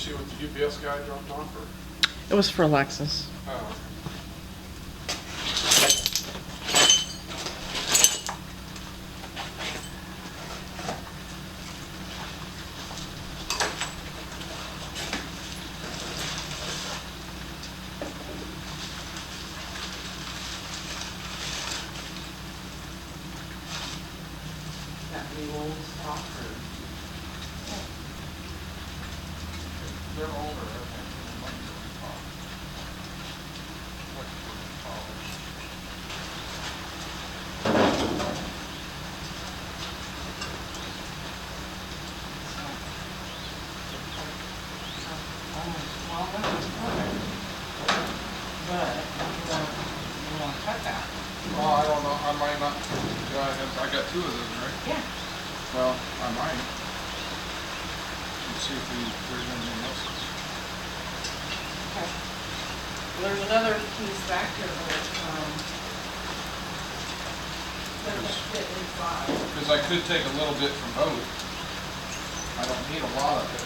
see what the UPS guy dropped off, or? It was for Alexis. Oh. That new old stock or? They're older, I think. They might be really tall. Like really polished. Well, that was good. But you want to cut that? Well, I don't know, I might not, I got two of those, right? Yeah. Well, I might. Let's see if there's anything else. Okay. There's another piece back here that, doesn't fit inside. Because I could take a little bit from both. I don't need a lot of it.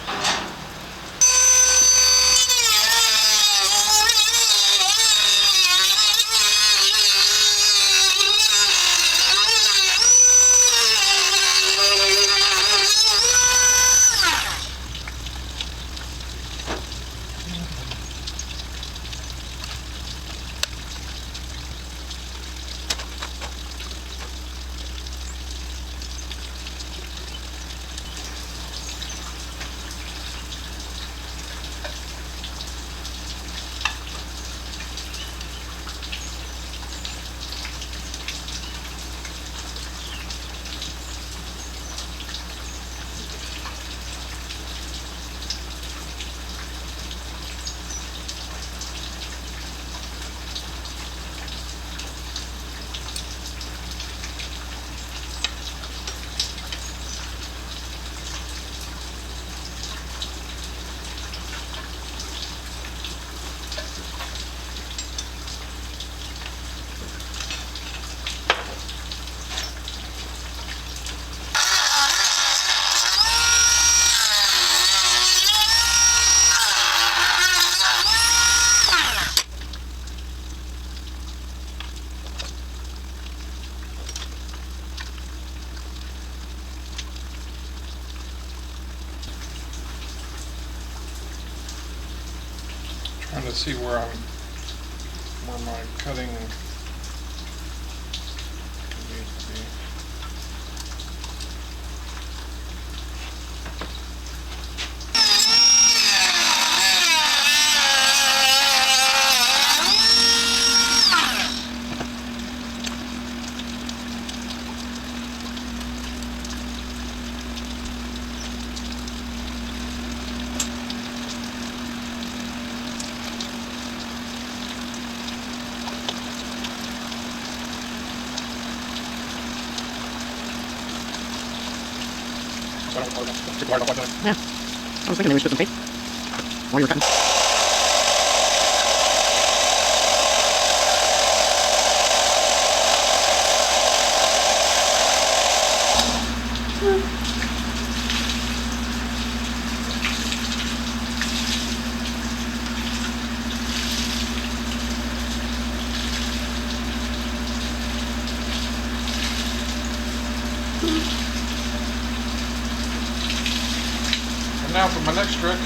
Trying to see where my cutting needs to be. Yeah. I was thinking maybe we should put some tape while you were cutting. And now for my next trick.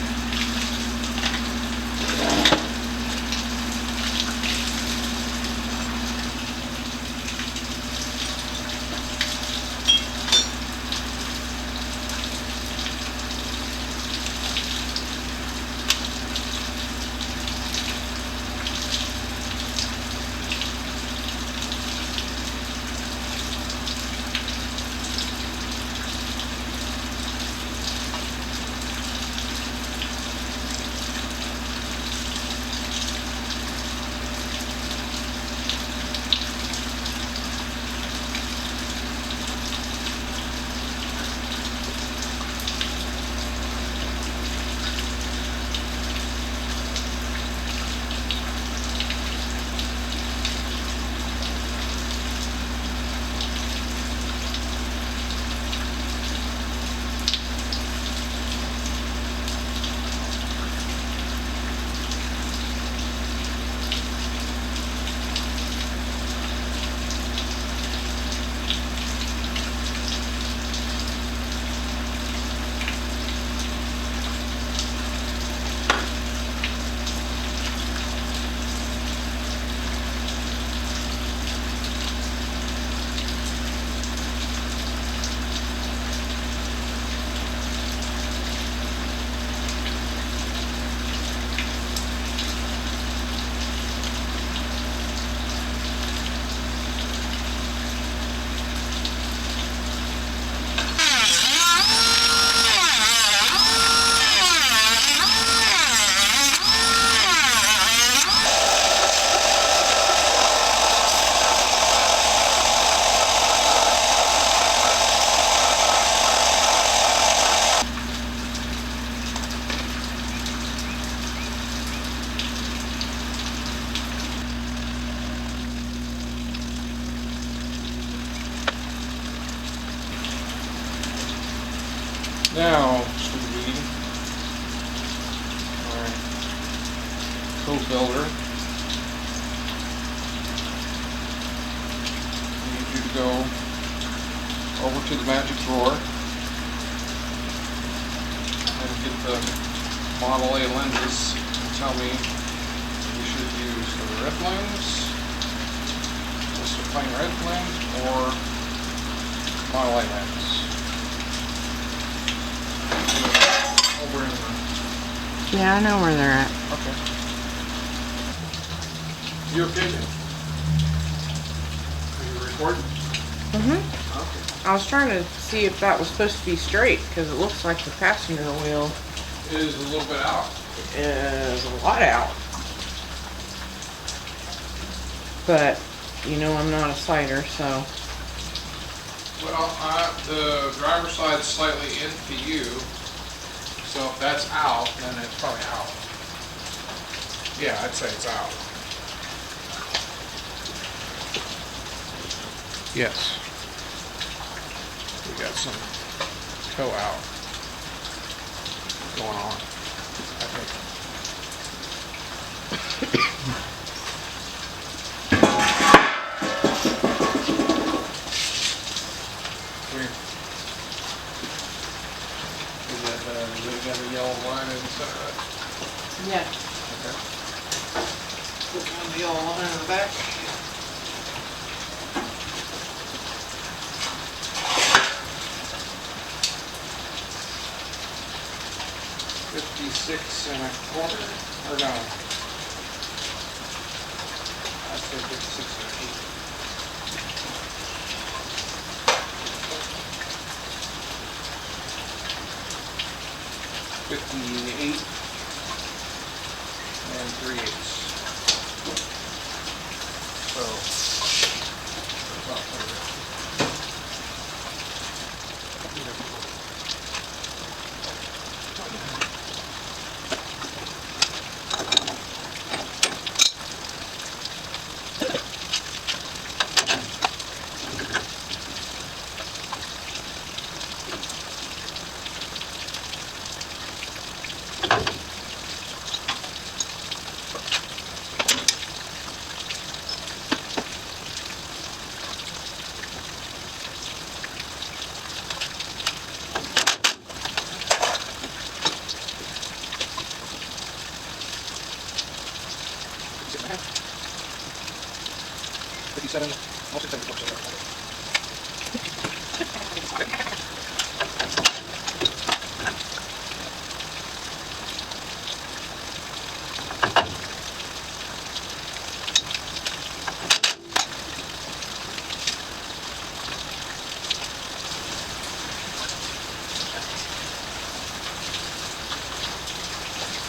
Now, Stevie, our co-builder, I need you to go over to the magic drawer and get the Model A lenses and tell me we should use the red lens, just a plain red lens, or Model A lens. Over in the... Yeah, I know where they're at. Okay. You okay then? Are you recording? Mm-hmm. Okay. I was trying to see if that was supposed to be straight, because it looks like the passenger wheel It is a little bit out. is a lot out. But, you know, I'm not a sighter, so. Well, the driver's side is slightly into you, so if that's out, then it's probably out. Yeah, I'd say it's out. Yes. We got some toe out going on, I think. Got a yellow line in the center of it. Yeah. Okay. Put down the yellow line in the back. $56.25, or no? I'd say 56.8. $58 3/8. So about $57, almost $74.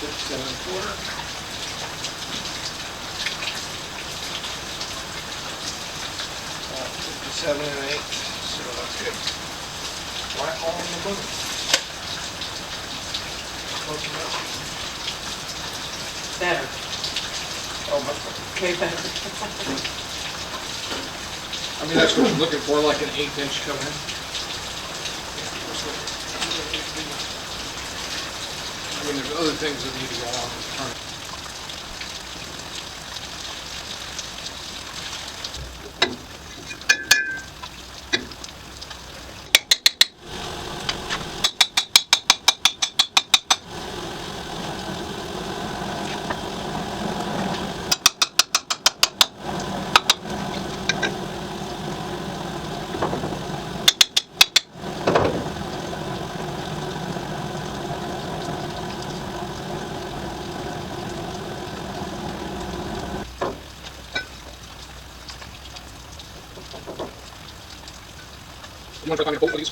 $57.25. 57.8, so that's good. Right on the button. Close enough. Better. Oh, much better. Okay, better. I mean, that's what I'm looking for, like an 1/8" coming in. I mean, there's other things that need to go on. You want to click on your bolt, please?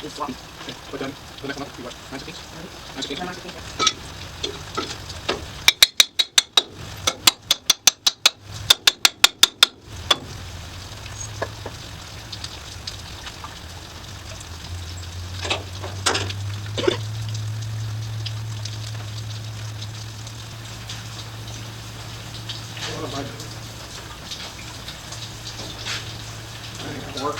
It's sloppy. Okay, put down the next one up. Be what? 9/16? 9/16. am I doing? I think it'll work.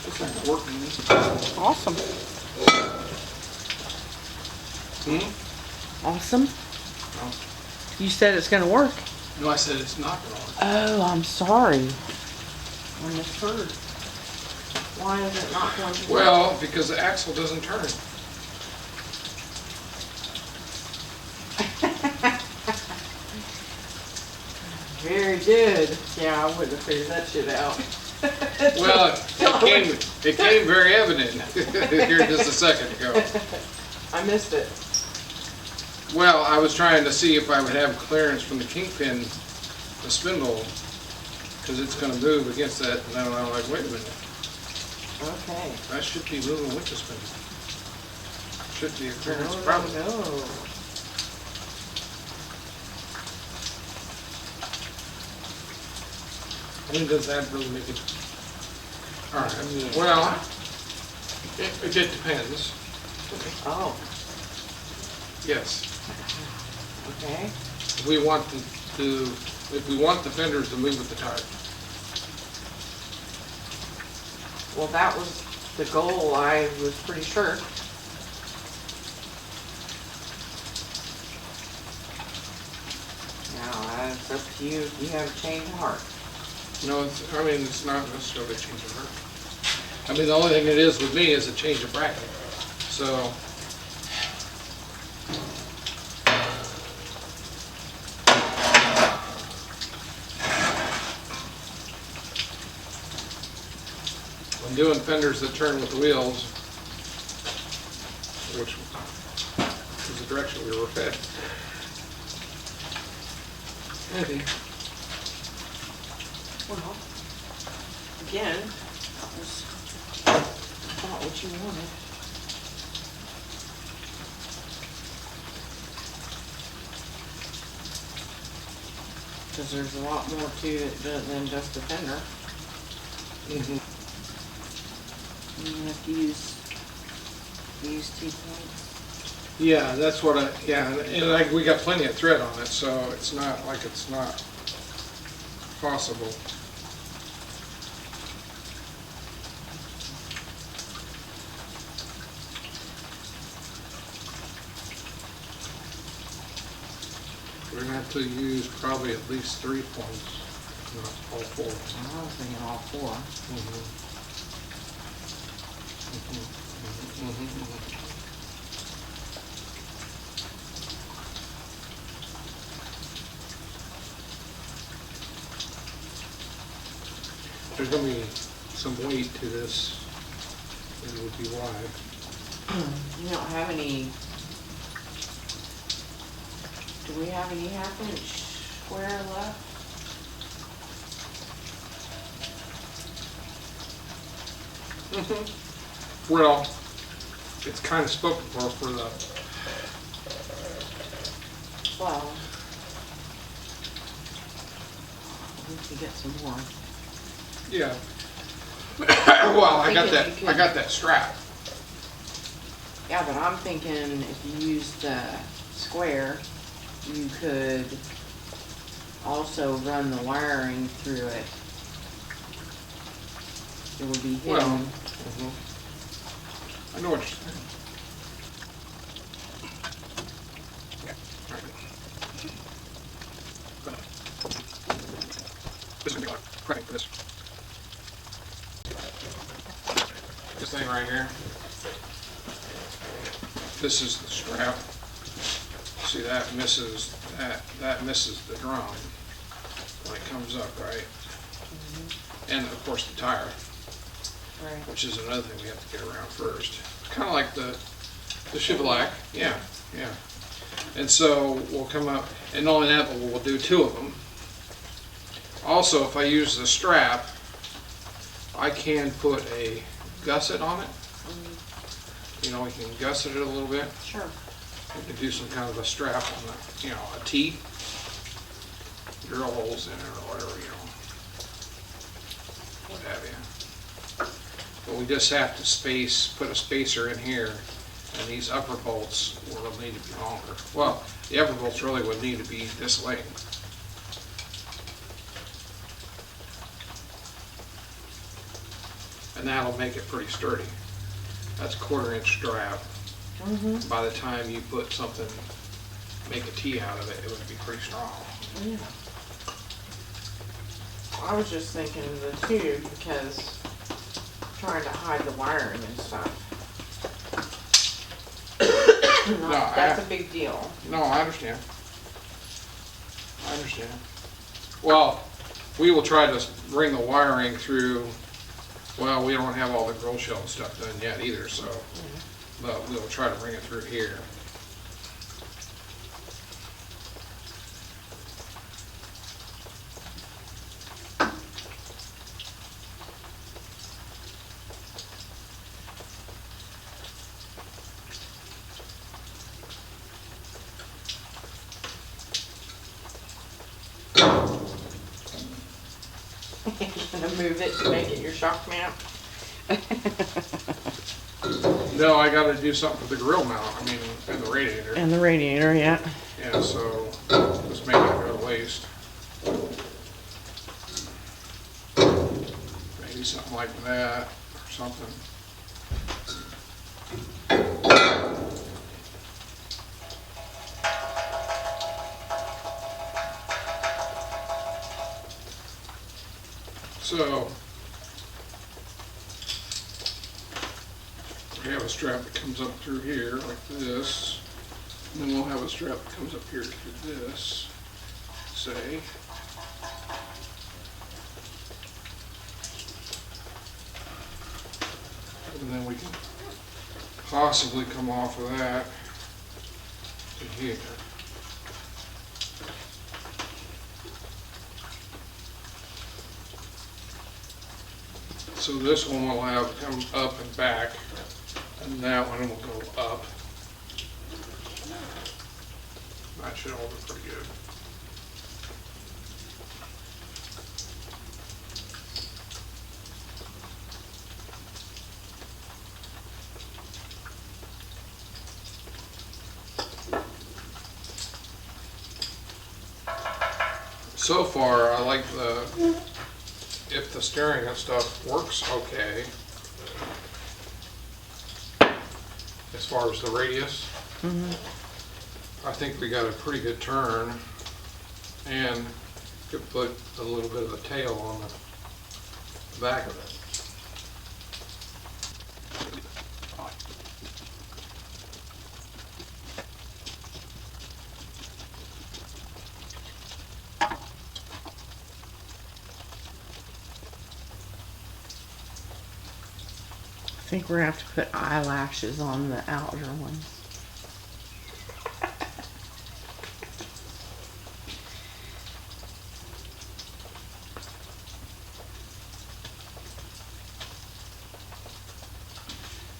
This thing's working. Awesome. Awesome. No. You said it's gonna work. No, I said it's not gonna work. Oh, I'm sorry. I misheard. Why is it not going to work? Well, because the axle doesn't turn. Very good. Yeah, I wouldn't have figured that shit out. Well, it came very evident here just a second ago. I missed it. Well, I was trying to see if I would have clearance from the kingpin, the spindle, because it's going to move against that, and then I'm like, wait a minute, Okay. that should be moving with the spindle. Should be a clearance Oh, problem. no. I mean, does that really make it? All right. Yeah. Well, it depends. Oh, Yes. okay. We want if we want the fenders to move with the tire. Well, that was the goal, I was pretty sure. Now, that's up to you. You have a change of heart. No, I mean, it's not necessarily a change of heart. I mean, the only thing it is with me is a change of bracket. So, I'm doing fenders that turn with the wheels, which is the direction we were fed. Maybe. Well, again, that was not what you wanted. Because there's a lot more to it than just a fender. Mm-hmm. You have to use these 2 points. Yeah, that's what and we got plenty of thread on it, so it's not like it's not possible. We're gonna have to use probably at least 3 points, not all 4. I was thinking all 4. There's gonna be some weight to this, and it would be wide. You don't have any, do we have any 1/2 inch square left? Well, it's kind of spoken for the, Well, we can get some more. yeah. Well, I got Thinking you I could- got that strap. Yeah, but I'm thinking if you use the square, you could also run the wiring through it. It would be hidden. Well, I know what you're saying. This is gonna be like crank for this. This thing right here. This is the strap. See, that misses that misses the drum when it comes up, right? And of course the tire, Right. which is another thing we have to get around first. Kind of like the Chevrolet, yeah. And so we'll come up, and not only that, but we'll do 2 of them. Also, if I use the strap, I can put a gusset on it. You know, we can gusset it a little bit. Sure. We can do some kind of a strap on the, you know, a T. Drill holes in it or whatever, you know. What have you. we just have to put a spacer in here, and these upper bolts will need to be longer. Well, the upper bolts really would need to be this length. And that'll make it pretty sturdy. That's a 1/4 inch strap. By the time you put something, make a T out of it, it would be pretty strong. Yeah. I was just thinking the tube because trying to hide the wiring and stuff. That's a big deal. No, I understand. I understand. Well, we will try to bring the wiring through. Well, we don't have all the grill shell stuff done yet either, so, but we'll try to bring it through here. Gonna move it to make it your shock mount. No, I gotta do something for the grill mount, I mean, and the radiator. And the radiator, yeah. Yeah, so just make it go to waste. Maybe something like that, or something. So, we have a strap that comes up through here like this, and then we'll have a strap that comes up here through this, say. And then we can possibly come off of that to here. So this one will have come up and back, and that one will go up. That should hold it pretty good. So far, I like if the steering and stuff works okay, as far as the radius, I think we got a pretty good turn, and could put a little bit of a tail on the back of it. I think we're gonna have to put eyelashes on the outer ones.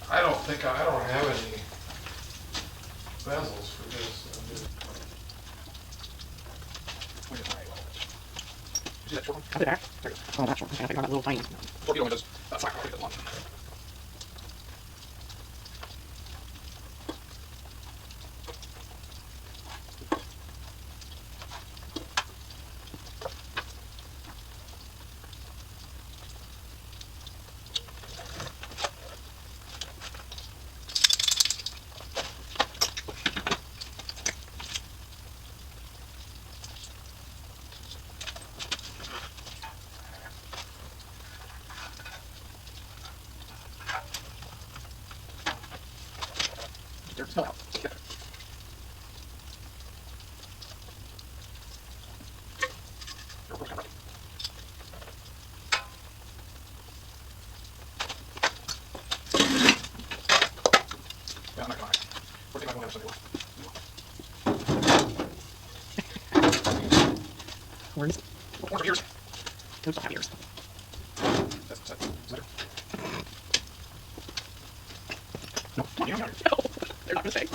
I don't have any bezels for this. See that short one? Oh, that's one. I gotta figure out that little tiny. Torpedo one does about 5 feet long. Smell out. Yeah, I'm not gonna. We're taking my one something. Horns. Horns are ears. Those don't have ears. That's better. No, they're not gonna say.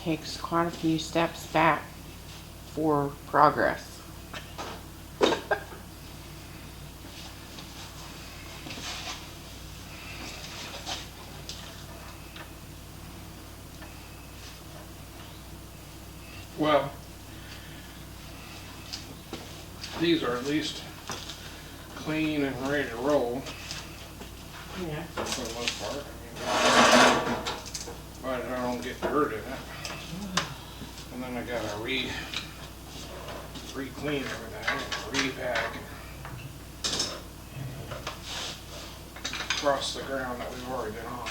takes quite a few steps back for progress. Well, these are at least clean and ready to roll Yeah. for the most part. But I don't get dirt in it. And then I gotta re-clean everything, repack, across the ground that we've already been on.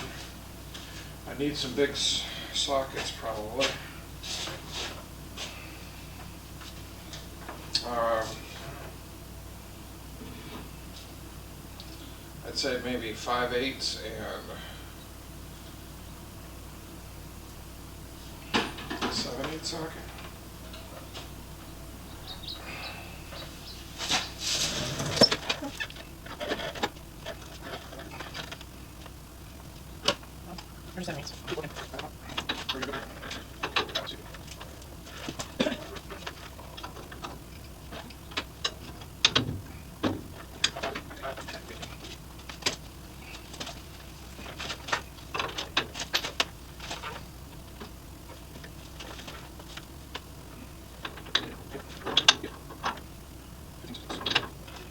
I need some big sockets probably. I'd say maybe 5/8 and 7/8 socket. Where's that means? Pretty good.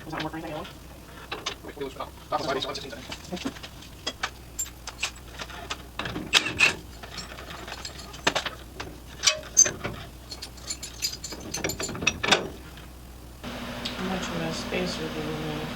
Was that more for anything else? How much of a spacer do we need?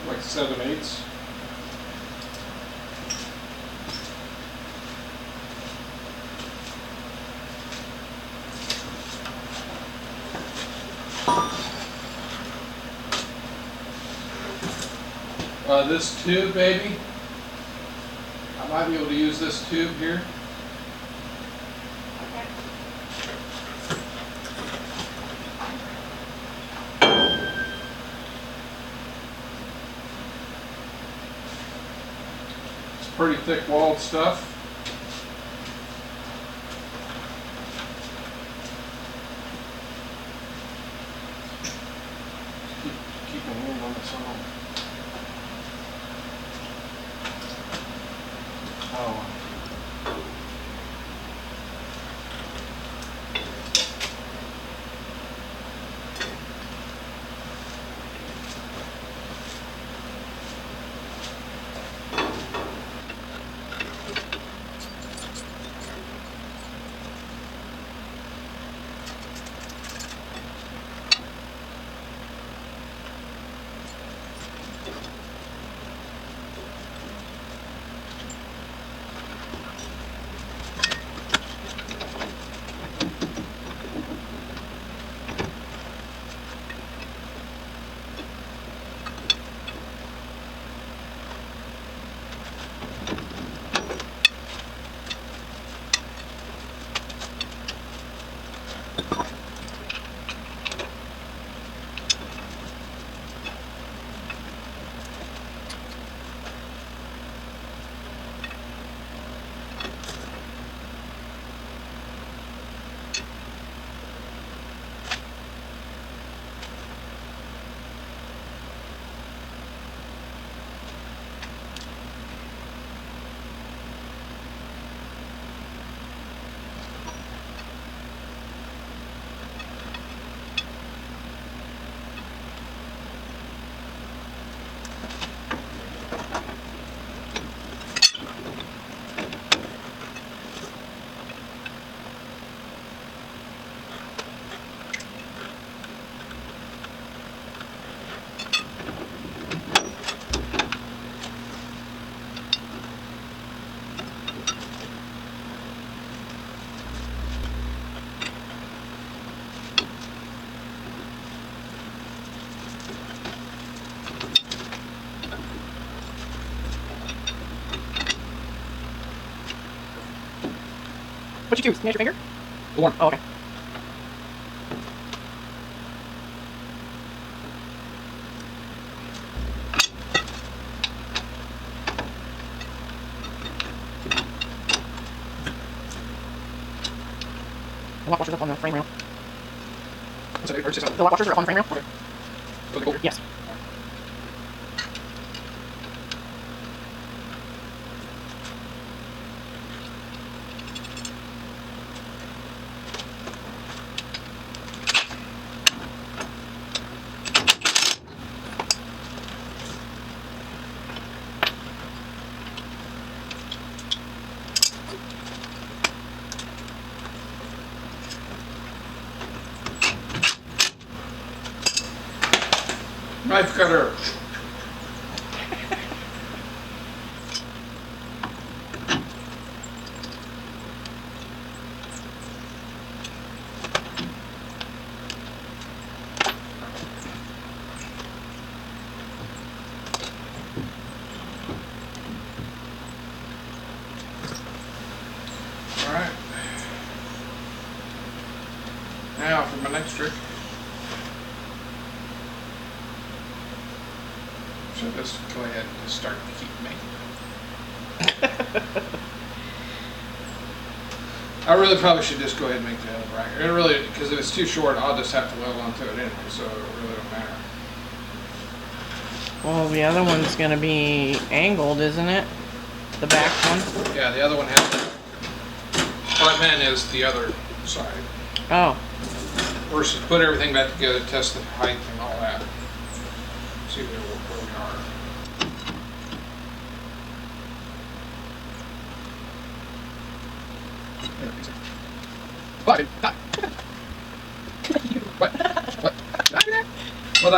Like 7/8. This tube, baby, I might be able to use this tube here. It's pretty thick walled stuff. Keep the wind on its own. Oh. What'd you choose? Can you use your finger? The one. Oh, okay. The lock washers up on the frame rail. What's that? Or just The lock washers are up on the frame rail? Okay. Really cool. Yes. Knife cutter. All right. Now for my next trick. So just go ahead and just start to keep making. I really probably should just go ahead and make the other bracket. It really, because if it's too short, I'll just have to weld onto it anyway, so it really don't matter. Well, the other one's gonna be angled, isn't it? The back one? Yeah, the other one has, what I meant is the other side. Oh. Versus put everything back together, test the height and all that. See where we are. What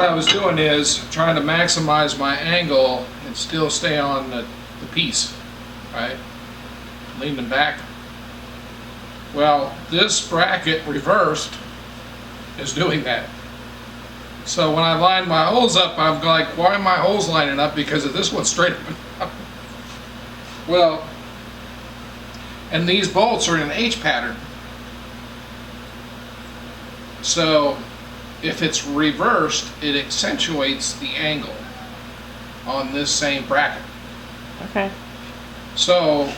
I was doing is trying to maximize my angle and still stay on the piece, right? Leaning back. Well, this bracket reversed is doing that. So when I line my holes up, I'm like, why are my holes lining up? Because of this one's straight up. Well, and these bolts are in an H pattern. So if it's reversed, it accentuates the angle on this same bracket. Okay. So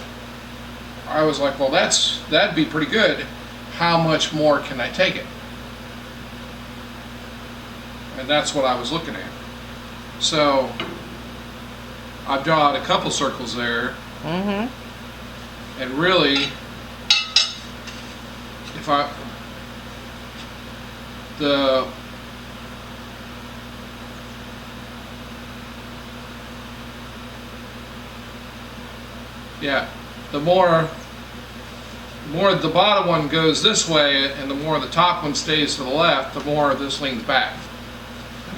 I was like, well, that'd be pretty good. How much more can I take it? And that's what I was looking at. So I've drawn a couple circles there. Mm-hmm. And really, if the more the bottom one goes this way and the more the top one stays to the left, the more this leans back.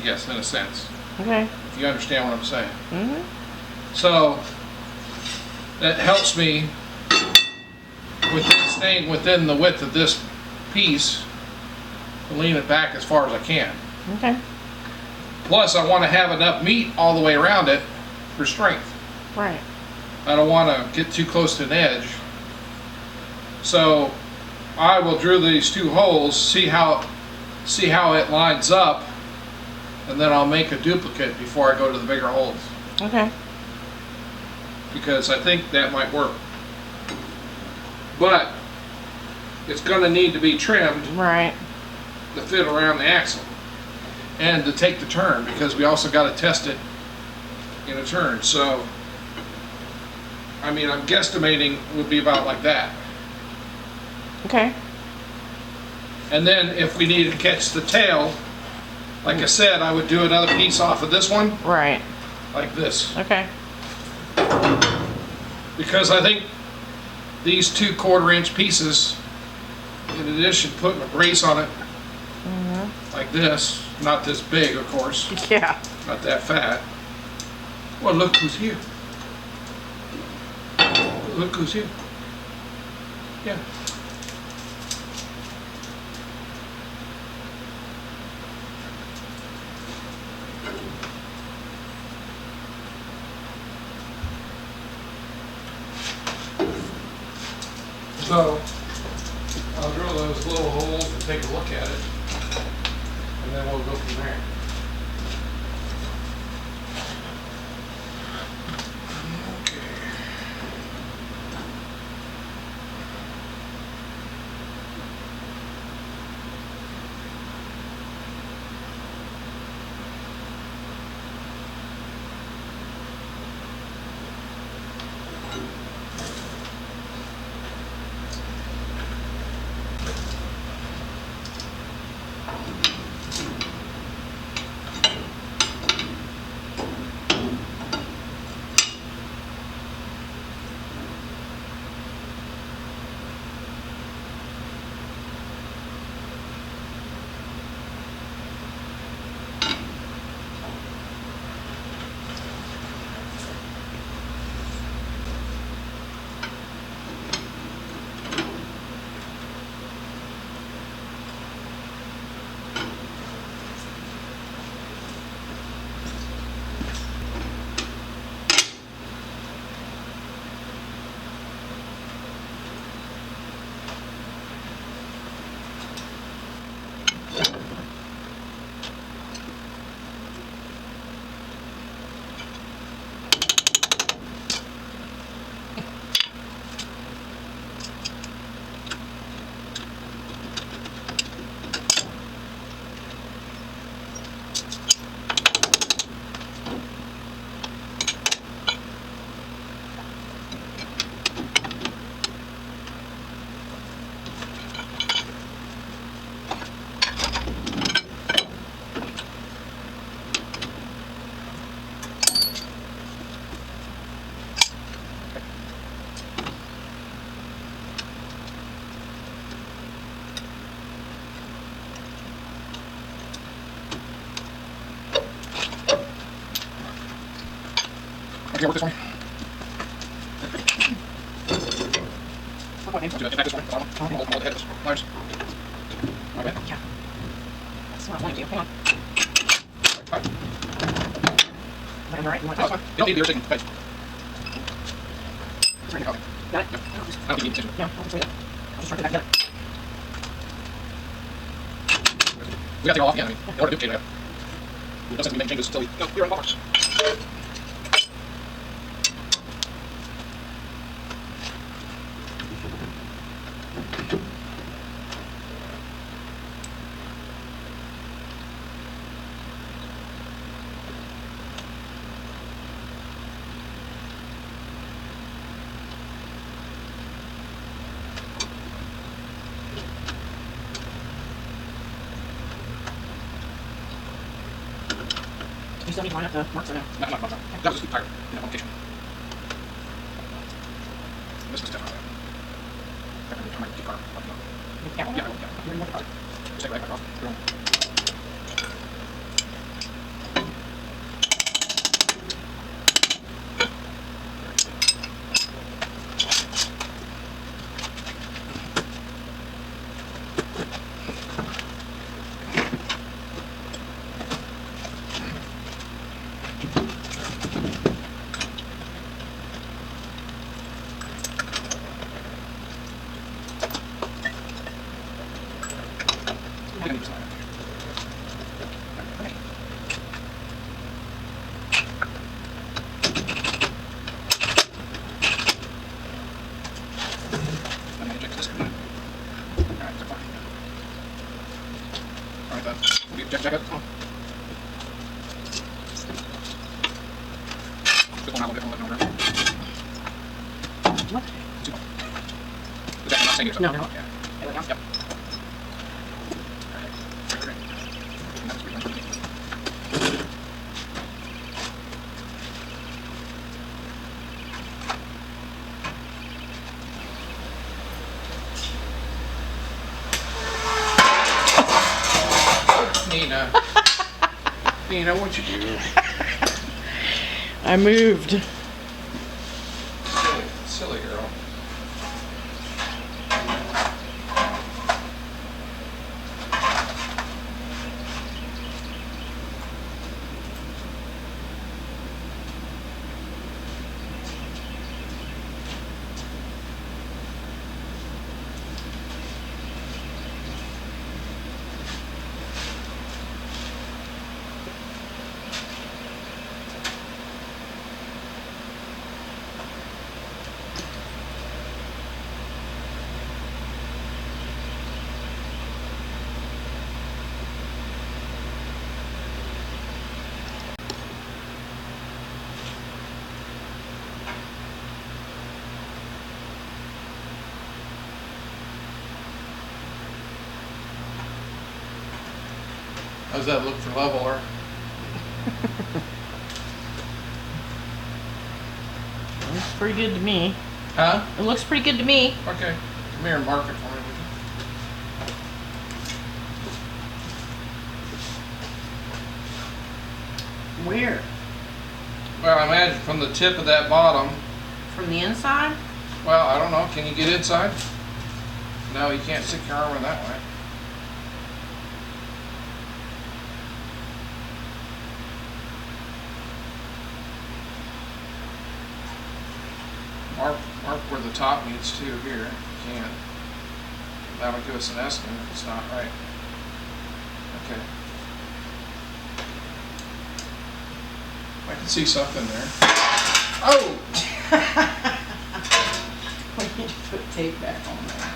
Yes, in a sense. Okay. If you understand what I'm saying. Mm-hmm. So that helps me with staying within the width of this piece to lean it back as far as I can. Okay. Plus, I want to have enough meat all the way around it for strength. Right. I don't want to get too close to an edge. So I will drill these two holes, see how it lines up, and then I'll make a duplicate before I go to the bigger holes. Okay. Because I think that might work. But it's going to need to be trimmed Right. to fit around the axle and to take the turn, because we also got to test it in a turn. So I mean, I'm guesstimating would be about like that. Okay. And then if we needed to catch the tail, like I said, I would do another piece off of this one, Right. like this. Okay. Because I think these 2/4 inch pieces, in addition to putting a brace on it, like this, not this big of course, Yeah. not that fat. Well, look who's here. Look who's here. Yeah. So, I'll drill those little holes and take a look at it, and then we'll go from there. Okay, work this one. What name? Do that this one. Hold the head of this pliers. Okay. Yeah. That's not one of you. Hang on. Right. Am I right? You want That's that fine. one? You don't need the irritating face. It's right here. Okay. Got it? Yep. I'll just, I don't think you need to. no, I'll just wait it. I'll just try to get that together. We got to go off again. I mean, in order to duplicate it, it doesn't make changes until we go clear on box. You still need to line up the marks or no? No, no. That was just tire in application. This is different. I might keep our. Yeah. Yeah, You're more card. Just take it right back off. Go on. I can use that. Okay. I'm gonna inject this. Alright, so fine. Alright, then. You check it. This one I will get on the number. What? Two. Is that not saying it? No. Yeah. There we go. Yep. Great. And that's what we want. Nina. Nina, what'd you do? I moved. Silly girl. How's that look for leveler? Looks pretty good to me. Huh? It looks pretty good to me. Okay, come here and mark it for me. Where? Well, I imagine from the tip of that bottom. From the inside? Well, I don't know. Can you get inside? No, you can't stick your arm in that way. Mark where the top meets too here, if you can. That would give us an estimate if it's not right. Okay. I can see something there. Oh! We need to put tape back on there.